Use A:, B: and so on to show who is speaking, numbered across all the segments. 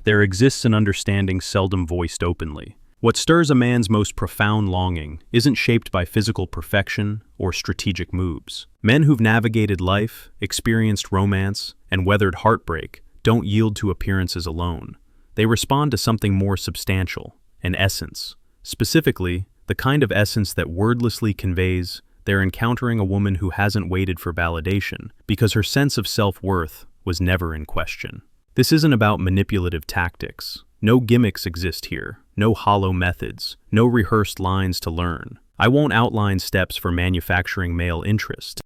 A: There exists an understanding seldom voiced openly. What stirs a man's most profound longing isn't shaped by physical perfection or strategic moves. Men who've navigated life, experienced romance, and weathered heartbreak don't yield to appearances alone. They respond to something more substantial, an essence. Specifically, the kind of essence that wordlessly conveys they're encountering a woman who hasn't waited for validation because her sense of self-worth was never in question. This isn't about manipulative tactics. No gimmicks exist here, no hollow methods, no rehearsed lines to learn. I won't outline steps for manufacturing male interest,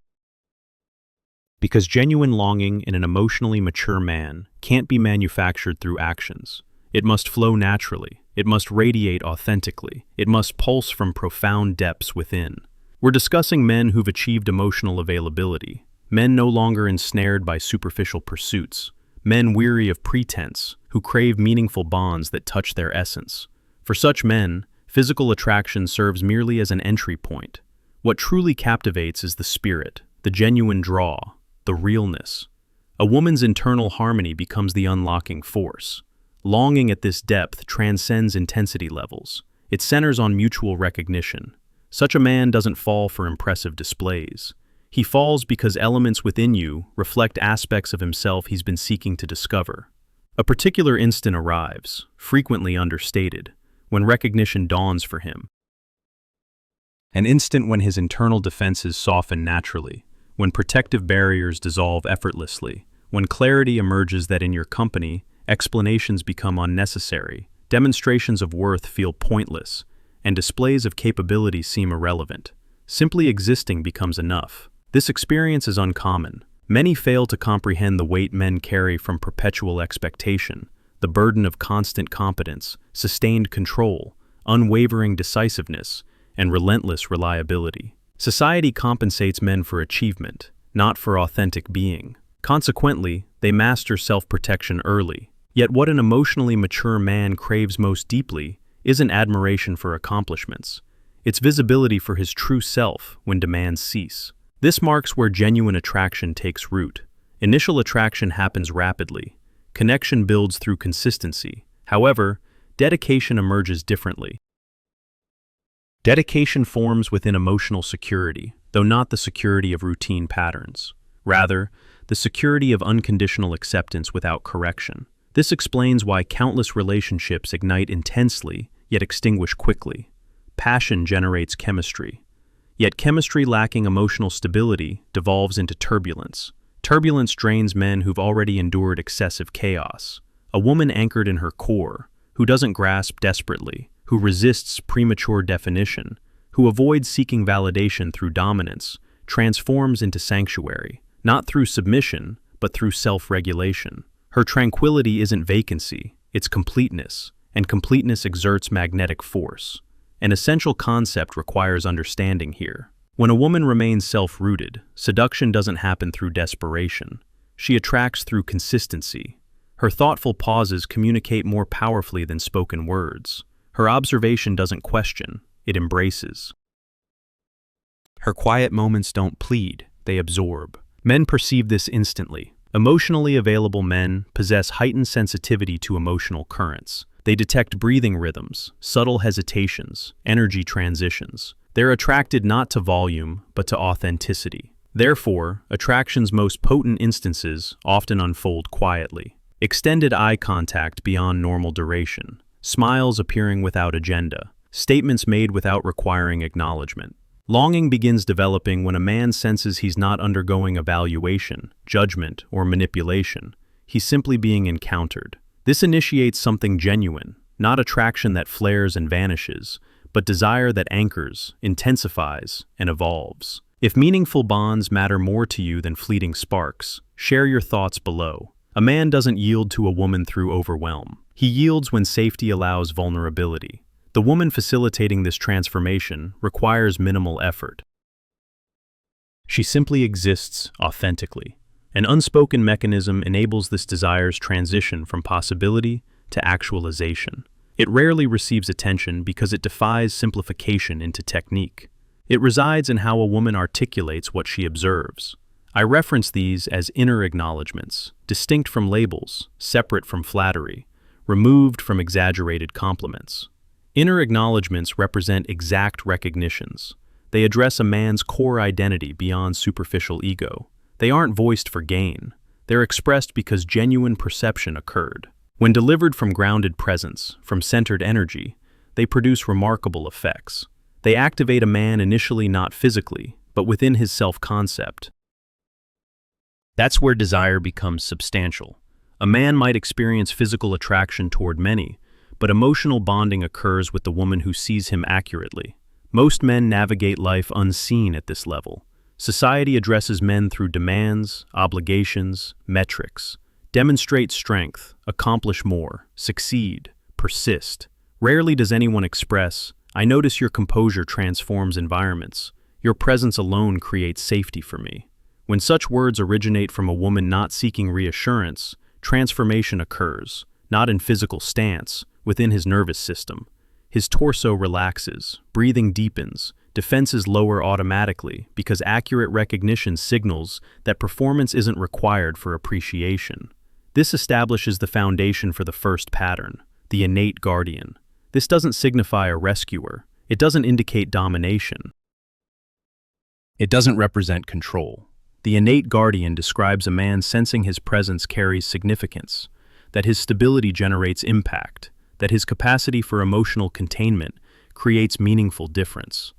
A: because genuine longing in an emotionally mature man can't be manufactured through actions. It must flow naturally. It must radiate authentically. It must pulse from profound depths within. We're discussing men who've achieved emotional availability, men no longer ensnared by superficial pursuits, men weary of pretense, who crave meaningful bonds that touch their essence. For such men, physical attraction serves merely as an entry point. What truly captivates is the spirit, the genuine draw, the realness. A woman's internal harmony becomes the unlocking force. Longing at this depth transcends intensity levels. It centers on mutual recognition. Such a man doesn't fall for impressive displays. He falls because elements within you reflect aspects of himself he's been seeking to discover. A particular instant arrives, frequently understated, when recognition dawns for him. An instant when his internal defenses soften naturally, when protective barriers dissolve effortlessly, when clarity emerges that in your company, explanations become unnecessary, demonstrations of worth feel pointless, and displays of capability seem irrelevant. Simply existing becomes enough. This experience is uncommon. Many fail to comprehend the weight men carry from perpetual expectation, the burden of constant competence, sustained control, unwavering decisiveness, and relentless reliability. Society compensates men for achievement, not for authentic being. Consequently, they master self-protection early. Yet what an emotionally mature man craves most deeply isn't admiration for accomplishments. It's visibility for his true self when demands cease. This marks where genuine attraction takes root. Initial attraction happens rapidly. Connection builds through consistency. However, dedication emerges differently. Dedication forms within emotional security, though not the security of routine patterns. Rather, the security of unconditional acceptance without correction. This explains why countless relationships ignite intensely, yet extinguish quickly. Passion generates chemistry. Yet chemistry lacking emotional stability devolves into turbulence. Turbulence drains men who've already endured excessive chaos. A woman anchored in her core, who doesn't grasp desperately, who resists premature definition, who avoids seeking validation through dominance, transforms into sanctuary, not through submission, but through self-regulation. Her tranquility isn't vacancy, it's completeness, and completeness exerts magnetic force. An essential concept requires understanding here. When a woman remains self-rooted, seduction doesn't happen through desperation. She attracts through consistency. Her thoughtful pauses communicate more powerfully than spoken words. Her observation doesn't question, it embraces. Her quiet moments don't plead, they absorb. Men perceive this instantly. Emotionally available men possess heightened sensitivity to emotional currents. They detect breathing rhythms, subtle hesitations, energy transitions. They're attracted not to volume, but to authenticity. Therefore, attraction's most potent instances often unfold quietly. Extended eye contact beyond normal duration, smiles appearing without agenda, statements made without requiring acknowledgement. Longing begins developing when a man senses he's not undergoing evaluation, judgment, or manipulation. He's simply being encountered. This initiates something genuine, not attraction that flares and vanishes, but desire that anchors, intensifies, and evolves. If meaningful bonds matter more to you than fleeting sparks, share your thoughts below. A man doesn't yield to a woman through overwhelm. He yields when safety allows vulnerability. The woman facilitating this transformation requires minimal effort. She simply exists authentically. An unspoken mechanism enables this desire's transition from possibility to actualization. It rarely receives attention because it defies simplification into technique. It resides in how a woman articulates what she observes. I reference these as inner acknowledgments, distinct from labels, separate from flattery, removed from exaggerated compliments. Inner acknowledgments represent exact recognitions. They address a man's core identity beyond superficial ego. They aren't voiced for gain. They're expressed because genuine perception occurred. When delivered from grounded presence, from centered energy, they produce remarkable effects. They activate a man initially not physically, but within his self-concept. That's where desire becomes substantial. A man might experience physical attraction toward many, but emotional bonding occurs with the woman who sees him accurately. Most men navigate life unseen at this level. Society addresses men through demands, obligations, metrics. Demonstrate strength, accomplish more, succeed, persist. Rarely does anyone express, "I notice your composure transforms environments. Your presence alone creates safety for me." When such words originate from a woman not seeking reassurance, transformation occurs, not in physical stance, within his nervous system. His torso relaxes, breathing deepens, defenses lower automatically because accurate recognition signals that performance isn't required for appreciation. This establishes the foundation for the first pattern, the innate guardian. This doesn't signify a rescuer. It doesn't indicate domination. It doesn't represent control. The innate guardian describes a man sensing his presence carries significance, that his stability generates impact, that his capacity for emotional containment creates meaningful difference.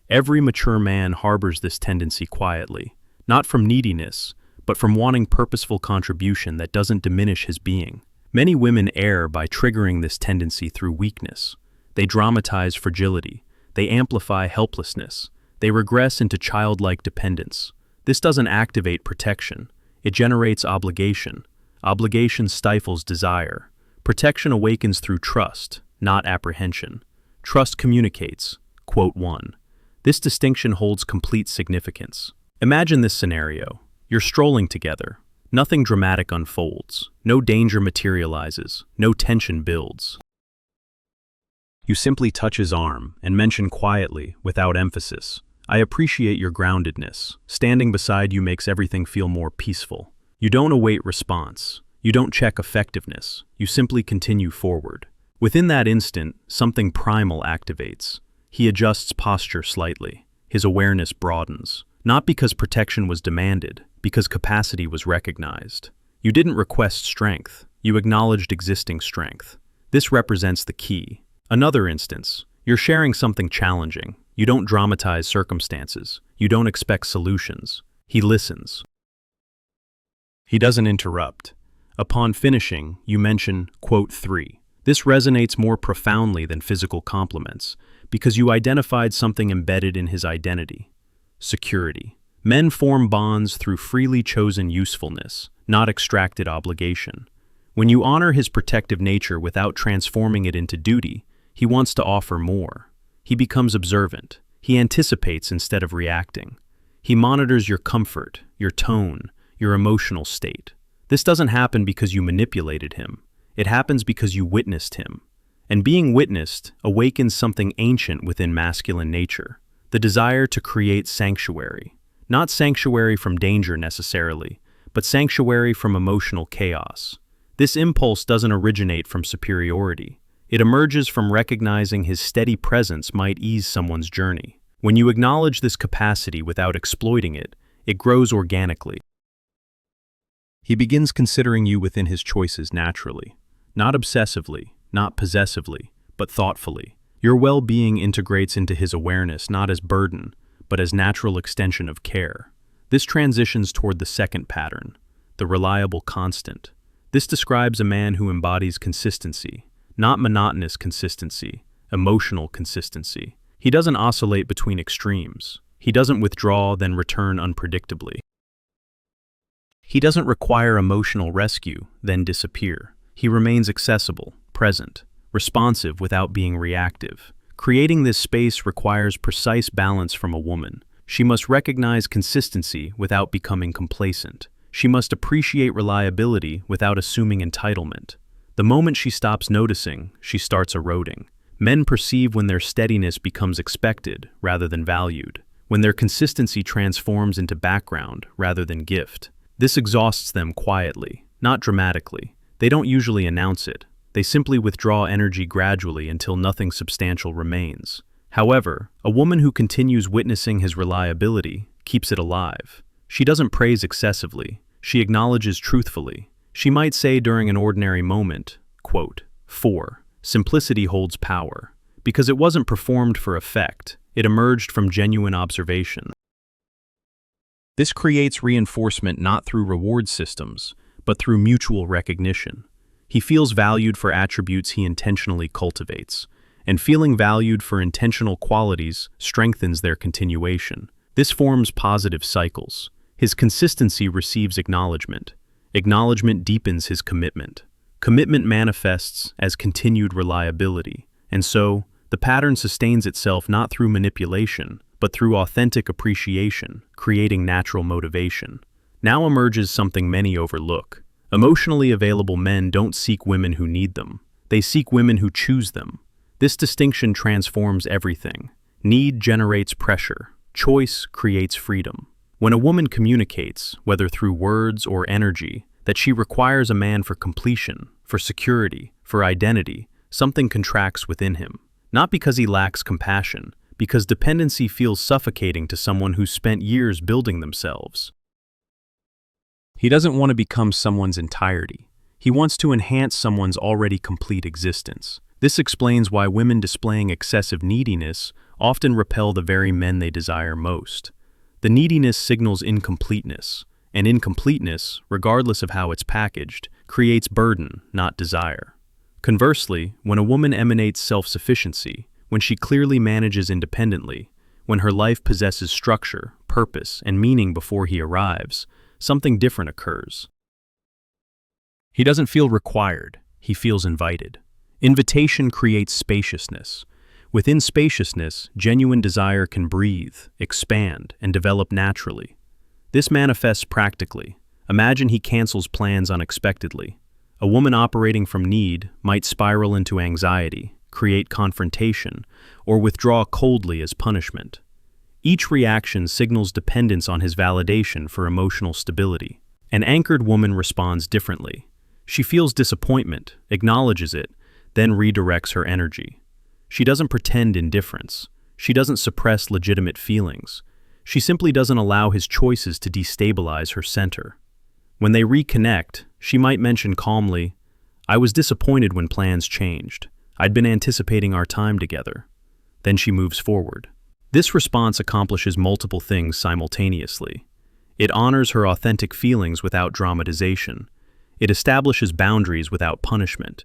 A: Every mature man harbors this tendency quietly, not from neediness, but from wanting purposeful contribution that doesn't diminish his being. Many women err by triggering this tendency through weakness. They dramatize fragility. They amplify helplessness. They regress into childlike dependence. This doesn't activate protection. It generates obligation. Obligation stifles desire. Protection awakens through trust, not apprehension. Trust communicates. Quote 1. This distinction holds complete significance. Imagine this scenario. You're strolling together. Nothing dramatic unfolds. No danger materializes. No tension builds. You simply touch his arm and mention quietly, without emphasis, "I appreciate your groundedness. Standing beside you makes everything feel more peaceful." You don't await response. You don't check effectiveness. You simply continue forward. Within that instant, something primal activates. He adjusts posture slightly. His awareness broadens. Not because protection was demanded, because capacity was recognized. You didn't request strength. You acknowledged existing strength. This represents the key. Another instance, you're sharing something challenging. You don't dramatize circumstances. You don't expect solutions. He listens. He doesn't interrupt. Upon finishing, you mention, quote 3. This resonates more profoundly than physical compliments, because you identified something embedded in his identity. Security. Men form bonds through freely chosen usefulness, not extracted obligation. When you honor his protective nature without transforming it into duty, he wants to offer more. He becomes observant. He anticipates instead of reacting. He monitors your comfort, your tone, your emotional state. This doesn't happen because you manipulated him. It happens because you witnessed him. And being witnessed awakens something ancient within masculine nature, the desire to create sanctuary. Not sanctuary from danger necessarily, but sanctuary from emotional chaos. This impulse doesn't originate from superiority. It emerges from recognizing his steady presence might ease someone's journey. When you acknowledge this capacity without exploiting it, it grows organically. He begins considering you within his choices naturally, not obsessively, not possessively, but thoughtfully. Your well-being integrates into his awareness not as burden, but as natural extension of care. This transitions toward the second pattern, the reliable constant. This describes a man who embodies consistency, not monotonous consistency, emotional consistency. He doesn't oscillate between extremes. He doesn't withdraw, then return unpredictably. He doesn't require emotional rescue, then disappear. He remains accessible, present, responsive without being reactive. Creating this space requires precise balance from a woman. She must recognize consistency without becoming complacent. She must appreciate reliability without assuming entitlement. The moment she stops noticing, she starts eroding. Men perceive when their steadiness becomes expected rather than valued, when their consistency transforms into background rather than gift. This exhausts them quietly, not dramatically. They don't usually announce it. They simply withdraw energy gradually until nothing substantial remains. However, a woman who continues witnessing his reliability keeps it alive. She doesn't praise excessively. She acknowledges truthfully. She might say during an ordinary moment, quote, 4. Simplicity holds power. Because it wasn't performed for effect, it emerged from genuine observation. This creates reinforcement not through reward systems, but through mutual recognition. He feels valued for attributes he intentionally cultivates, and feeling valued for intentional qualities strengthens their continuation. This forms positive cycles. His consistency receives acknowledgement. Acknowledgement deepens his commitment. Commitment manifests as continued reliability, and so, the pattern sustains itself not through manipulation, but through authentic appreciation, creating natural motivation. Now emerges something many overlook. Emotionally available men don't seek women who need them. They seek women who choose them. This distinction transforms everything. Need generates pressure. Choice creates freedom. When a woman communicates, whether through words or energy, that she requires a man for completion, for security, for identity, something contracts within him. Not because he lacks compassion, because dependency feels suffocating to someone who's spent years building themselves. He doesn't want to become someone's entirety. He wants to enhance someone's already complete existence. This explains why women displaying excessive neediness often repel the very men they desire most. The neediness signals incompleteness, and incompleteness, regardless of how it's packaged, creates burden, not desire. Conversely, when a woman emanates self-sufficiency, when she clearly manages independently, when her life possesses structure, purpose, and meaning before he arrives, something different occurs. He doesn't feel required, he feels invited. Invitation creates spaciousness. Within spaciousness, genuine desire can breathe, expand, and develop naturally. This manifests practically. Imagine he cancels plans unexpectedly. A woman operating from need might spiral into anxiety, create confrontation, or withdraw coldly as punishment. Each reaction signals dependence on his validation for emotional stability. An anchored woman responds differently. She feels disappointment, acknowledges it, then redirects her energy. She doesn't pretend indifference. She doesn't suppress legitimate feelings. She simply doesn't allow his choices to destabilize her center. When they reconnect, she might mention calmly, "I was disappointed when plans changed. I'd been anticipating our time together." Then she moves forward. This response accomplishes multiple things simultaneously. It honors her authentic feelings without dramatization. It establishes boundaries without punishment.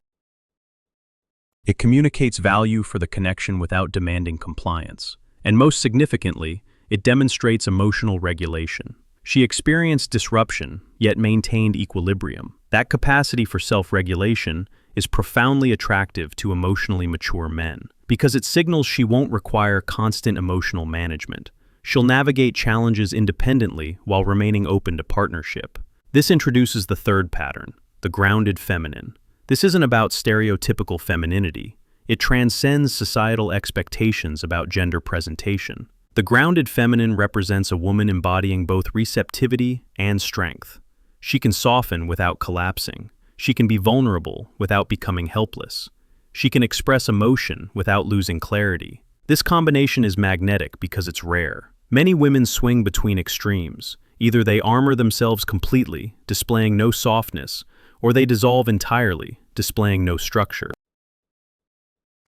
A: It communicates value for the connection without demanding compliance. And most significantly, it demonstrates emotional regulation. She experienced disruption, yet maintained equilibrium. That capacity for self-regulation is profoundly attractive to emotionally mature men, because it signals she won't require constant emotional management. She'll navigate challenges independently while remaining open to partnership. This introduces the third pattern, the grounded feminine. This isn't about stereotypical femininity. It transcends societal expectations about gender presentation. The grounded feminine represents a woman embodying both receptivity and strength. She can soften without collapsing. She can be vulnerable without becoming helpless. She can express emotion without losing clarity. This combination is magnetic because it's rare. Many women swing between extremes. Either they armor themselves completely, displaying no softness, or they dissolve entirely, displaying no structure.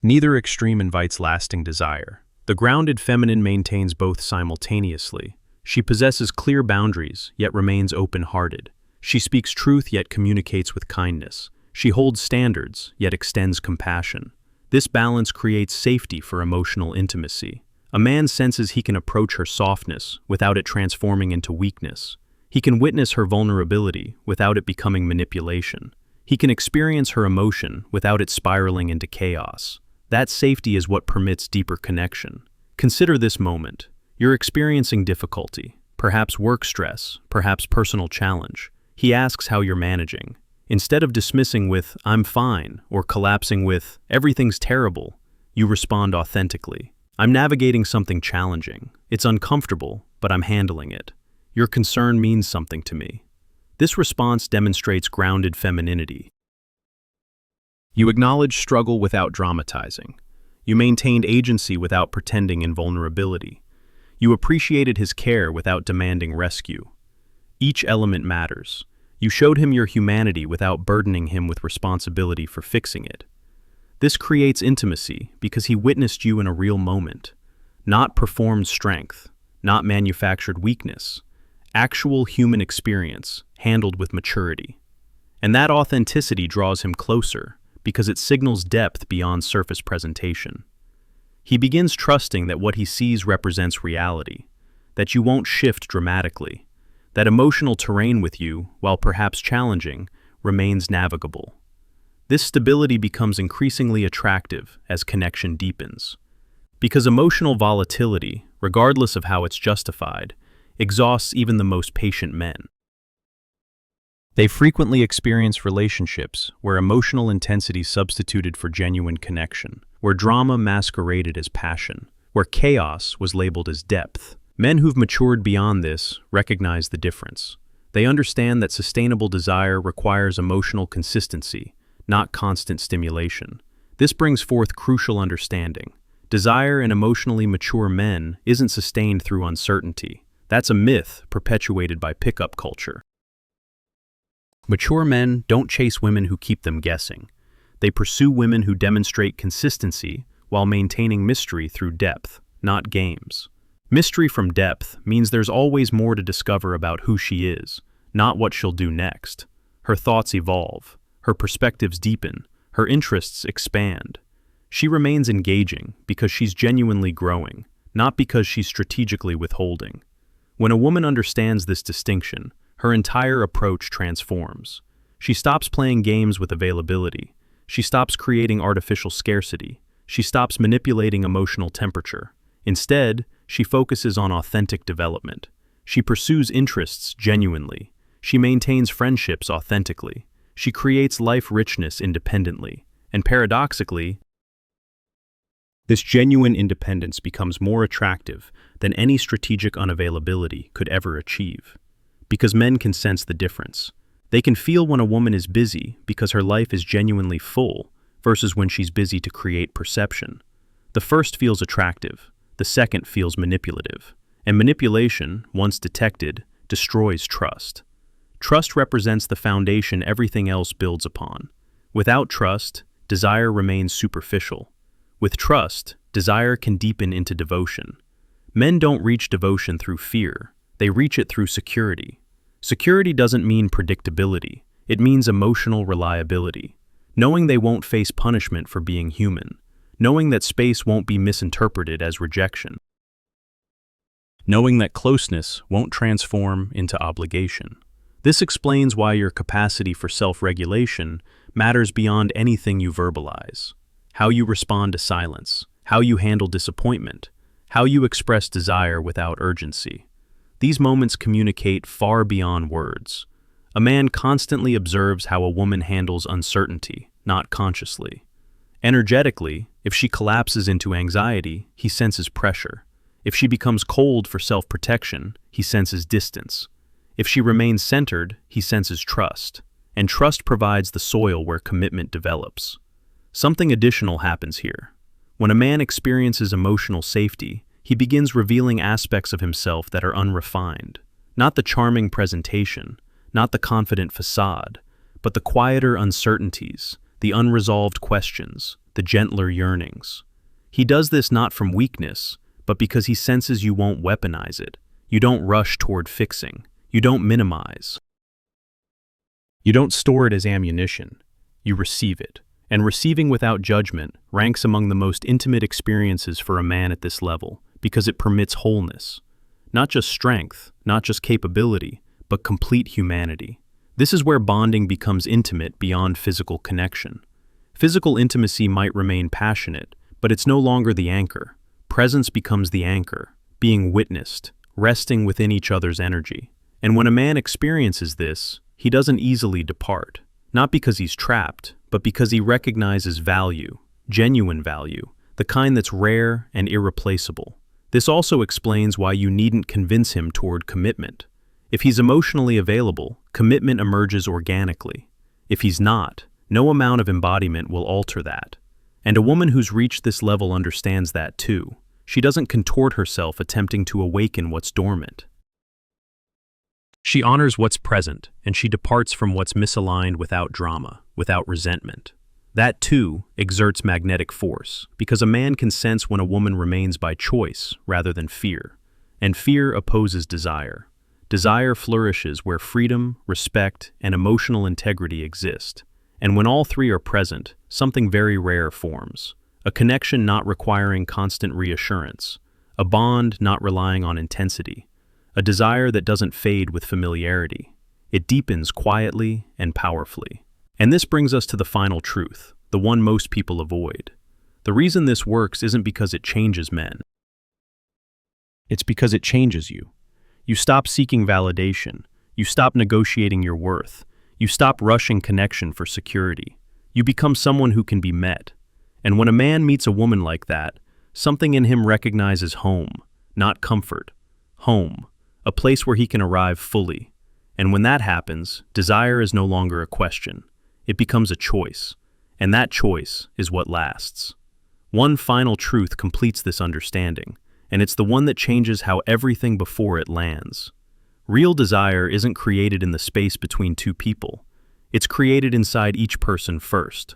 A: Neither extreme invites lasting desire. The grounded feminine maintains both simultaneously. She possesses clear boundaries, yet remains open-hearted. She speaks truth, yet communicates with kindness. She holds standards, yet extends compassion. This balance creates safety for emotional intimacy. A man senses he can approach her softness without it transforming into weakness. He can witness her vulnerability without it becoming manipulation. He can experience her emotion without it spiraling into chaos. That safety is what permits deeper connection. Consider this moment. You're experiencing difficulty, perhaps work stress, perhaps personal challenge. He asks how you're managing. Instead of dismissing with, "I'm fine," or collapsing with, "Everything's terrible," you respond authentically. "I'm navigating something challenging. It's uncomfortable, but I'm handling it. Your concern means something to me." This response demonstrates grounded femininity. You acknowledged struggle without dramatizing. You maintained agency without pretending invulnerability. You appreciated his care without demanding rescue. Each element matters. You showed him your humanity without burdening him with responsibility for fixing it. This creates intimacy because he witnessed you in a real moment. Not performed strength, not manufactured weakness. Actual human experience, handled with maturity. And that authenticity draws him closer because it signals depth beyond surface presentation. He begins trusting that what he sees represents reality, that you won't shift dramatically, that emotional terrain with you, while perhaps challenging, remains navigable. This stability becomes increasingly attractive as connection deepens. Because emotional volatility, regardless of how it's justified, exhausts even the most patient men. They frequently experience relationships where emotional intensity substituted for genuine connection, where drama masqueraded as passion, where chaos was labeled as depth. Men who've matured beyond this recognize the difference. They understand that sustainable desire requires emotional consistency, not constant stimulation. This brings forth crucial understanding. Desire in emotionally mature men isn't sustained through uncertainty. That's a myth perpetuated by pickup culture. Mature men don't chase women who keep them guessing. They pursue women who demonstrate consistency while maintaining mystery through depth, not games. Mystery from depth means there's always more to discover about who she is, not what she'll do next. Her thoughts evolve, her perspectives deepen, her interests expand. She remains engaging because she's genuinely growing, not because she's strategically withholding. When a woman understands this distinction, her entire approach transforms. She stops playing games with availability. She stops creating artificial scarcity. She stops manipulating emotional temperature. Instead, she focuses on authentic development. She pursues interests genuinely. She maintains friendships authentically. She creates life richness independently. And paradoxically, this genuine independence becomes more attractive than any strategic unavailability could ever achieve. Because men can sense the difference. They can feel when a woman is busy because her life is genuinely full versus when she's busy to create perception. The first feels attractive, the second feels manipulative. And manipulation, once detected, destroys trust. Trust represents the foundation everything else builds upon. Without trust, desire remains superficial. With trust, desire can deepen into devotion. Men don't reach devotion through fear. They reach it through security. Security doesn't mean predictability. It means emotional reliability. Knowing they won't face punishment for being human. Knowing that space won't be misinterpreted as rejection. Knowing that closeness won't transform into obligation. This explains why your capacity for self-regulation matters beyond anything you verbalize. How you respond to silence, how you handle disappointment, how you express desire without urgency. These moments communicate far beyond words. A man constantly observes how a woman handles uncertainty, not consciously. Energetically, if she collapses into anxiety, he senses pressure. If she becomes cold for self-protection, he senses distance. If she remains centered, he senses trust. And trust provides the soil where commitment develops. Something additional happens here. When a man experiences emotional safety, he begins revealing aspects of himself that are unrefined. Not the charming presentation, not the confident facade, but the quieter uncertainties, the unresolved questions, the gentler yearnings. He does this not from weakness, but because he senses you won't weaponize it. You don't rush toward fixing. You don't minimize. You don't store it as ammunition. You receive it. And receiving without judgment ranks among the most intimate experiences for a man at this level, because it permits wholeness. Not just strength, not just capability, but complete humanity. This is where bonding becomes intimate beyond physical connection. Physical intimacy might remain passionate, but it's no longer the anchor. Presence becomes the anchor, being witnessed, resting within each other's energy. And when a man experiences this, he doesn't easily depart. Not because he's trapped, but because he recognizes value, genuine value, the kind that's rare and irreplaceable. This also explains why you needn't convince him toward commitment. If he's emotionally available, commitment emerges organically. If he's not, No amount of embodiment will alter that. And a woman who's reached this level understands that too. She doesn't contort herself attempting to awaken what's dormant. She honors what's present, and she departs from what's misaligned without drama, without resentment. That, too, exerts magnetic force, because a man can sense when a woman remains by choice rather than fear. And fear opposes desire. Desire flourishes where freedom, respect, and emotional integrity exist. And when all three are present, something very rare forms. A connection not requiring constant reassurance. A bond not relying on intensity. A desire that doesn't fade with familiarity. It deepens quietly and powerfully. And this brings us to the final truth, the one most people avoid. The reason this works isn't because it changes men. It's because it changes you. You stop seeking validation. You stop negotiating your worth. You stop rushing connection for security. You become someone who can be met. And when a man meets a woman like that, something in him recognizes home, not comfort. Home, a place where he can arrive fully. And when that happens, desire is no longer a question. It becomes a choice. And that choice is what lasts. One final truth completes this understanding, and it's the one that changes how everything before it lands. Real desire isn't created in the space between two people. It's created inside each person first.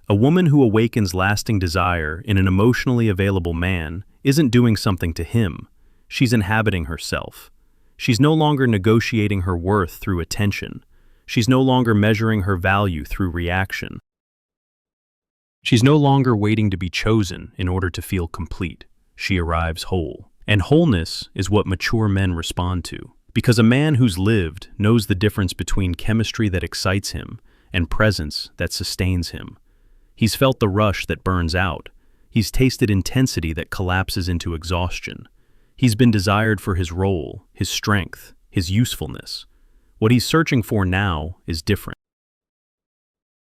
A: A woman who awakens lasting desire in an emotionally available man isn't doing something to him. She's inhabiting herself. She's no longer negotiating her worth through attention. She's no longer measuring her value through reaction. She's no longer waiting to be chosen in order to feel complete. She arrives whole. And wholeness is what mature men respond to. Because a man who's lived knows the difference between chemistry that excites him and presence that sustains him. He's felt the rush that burns out. He's tasted intensity that collapses into exhaustion. He's been desired for his role, his strength, his usefulness. What he's searching for now is different.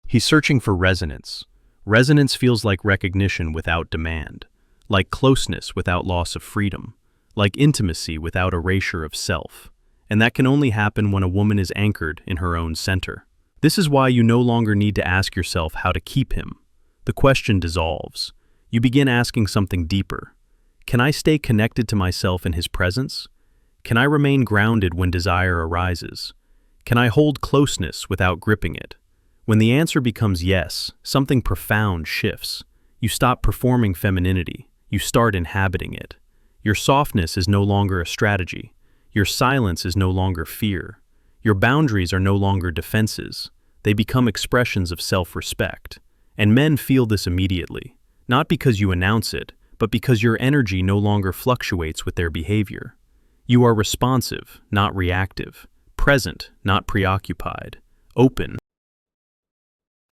A: He's searching for resonance. Resonance feels like recognition without demand, like closeness without loss of freedom, like intimacy without erasure of self. And that can only happen when a woman is anchored in her own center. This is why you no longer need to ask yourself how to keep him. The question dissolves. You begin asking something deeper. Can I stay connected to myself in his presence? Can I remain grounded when desire arises? Can I hold closeness without gripping it? When the answer becomes yes, something profound shifts. You stop performing femininity. You start inhabiting it. Your softness is no longer a strategy. Your silence is no longer fear. Your boundaries are no longer defenses. They become expressions of self-respect. And men feel this immediately, not because you announce it, but because your energy no longer fluctuates with their behavior. You are responsive, not reactive, present, not preoccupied, open,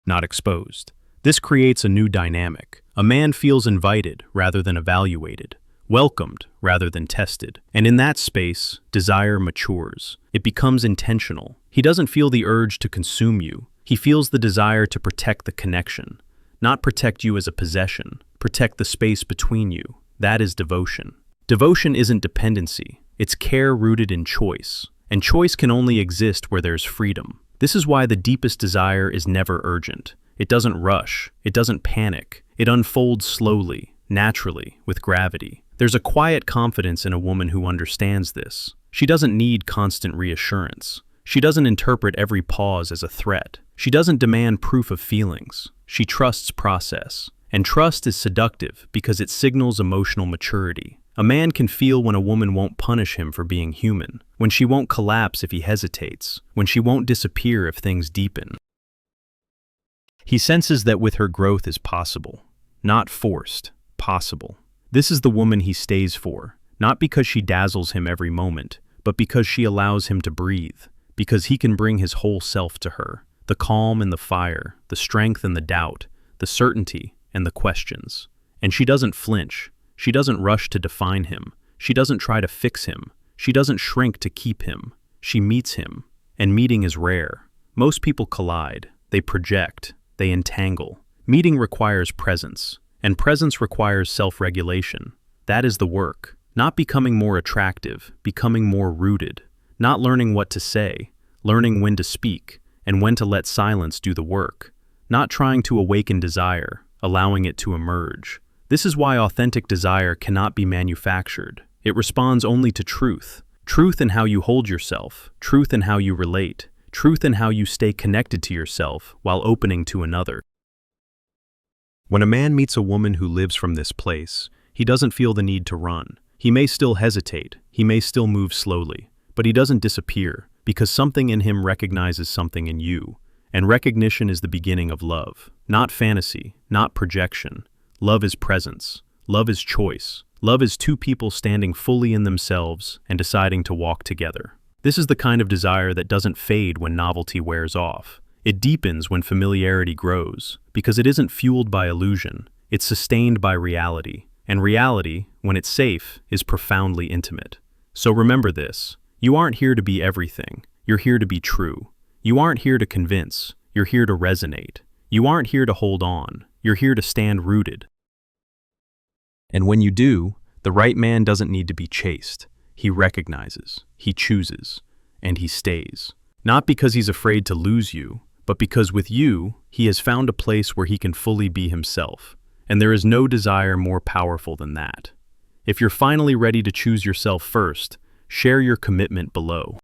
A: not exposed. This creates a new dynamic. A man feels invited rather than evaluated, welcomed rather than tested. And in that space, desire matures. It becomes intentional. He doesn't feel the urge to consume you. He feels the desire to protect the connection, not protect you as a possession, protect the space between you. That is devotion. Devotion isn't dependency. It's care rooted in choice. And choice can only exist where there's freedom. This is why the deepest desire is never urgent. It doesn't rush. It doesn't panic. It unfolds slowly, naturally, with gravity. There's a quiet confidence in a woman who understands this. She doesn't need constant reassurance. She doesn't interpret every pause as a threat. She doesn't demand proof of feelings. She trusts process. And trust is seductive because it signals emotional maturity. A man can feel when a woman won't punish him for being human, when she won't collapse if he hesitates, when she won't disappear if things deepen. He senses that with her growth is possible, not forced, possible. This is the woman he stays for, not because she dazzles him every moment, but because she allows him to breathe, because he can bring his whole self to her, the calm and the fire, the strength and the doubt, the certainty and the questions. And she doesn't flinch. She doesn't rush to define him. She doesn't try to fix him. She doesn't shrink to keep him. She meets him. And meeting is rare. Most people collide. They project. They entangle. Meeting requires presence. And presence requires self-regulation. That is the work. Not becoming more attractive, becoming more rooted. Not learning what to say, learning when to speak, and when to let silence do the work. not trying to awaken desire, allowing it to emerge. This is why authentic desire cannot be manufactured. It responds only to truth. Truth in how you hold yourself, truth in how you relate, truth in how you stay connected to yourself while opening to another. When a man meets a woman who lives from this place, he doesn't feel the need to run. He may still hesitate, he may still move slowly, but he doesn't disappear because something in him recognizes something in you. And recognition is the beginning of love. Not fantasy, not projection. Love is presence. Love is choice. Love is two people standing fully in themselves and deciding to walk together. This is the kind of desire that doesn't fade when novelty wears off. It deepens when familiarity grows, because it isn't fueled by illusion, it's sustained by reality. And reality, when it's safe, is profoundly intimate. So remember this, you aren't here to be everything, you're here to be true. You aren't here to convince, you're here to resonate. You aren't here to hold on, you're here to stand rooted. And when you do, the right man doesn't need to be chased. He recognizes, he chooses, and he stays. Not because he's afraid to lose you, but because with you, he has found a place where he can fully be himself. And there is no desire more powerful than that. If you're finally ready to choose yourself first, share your commitment below.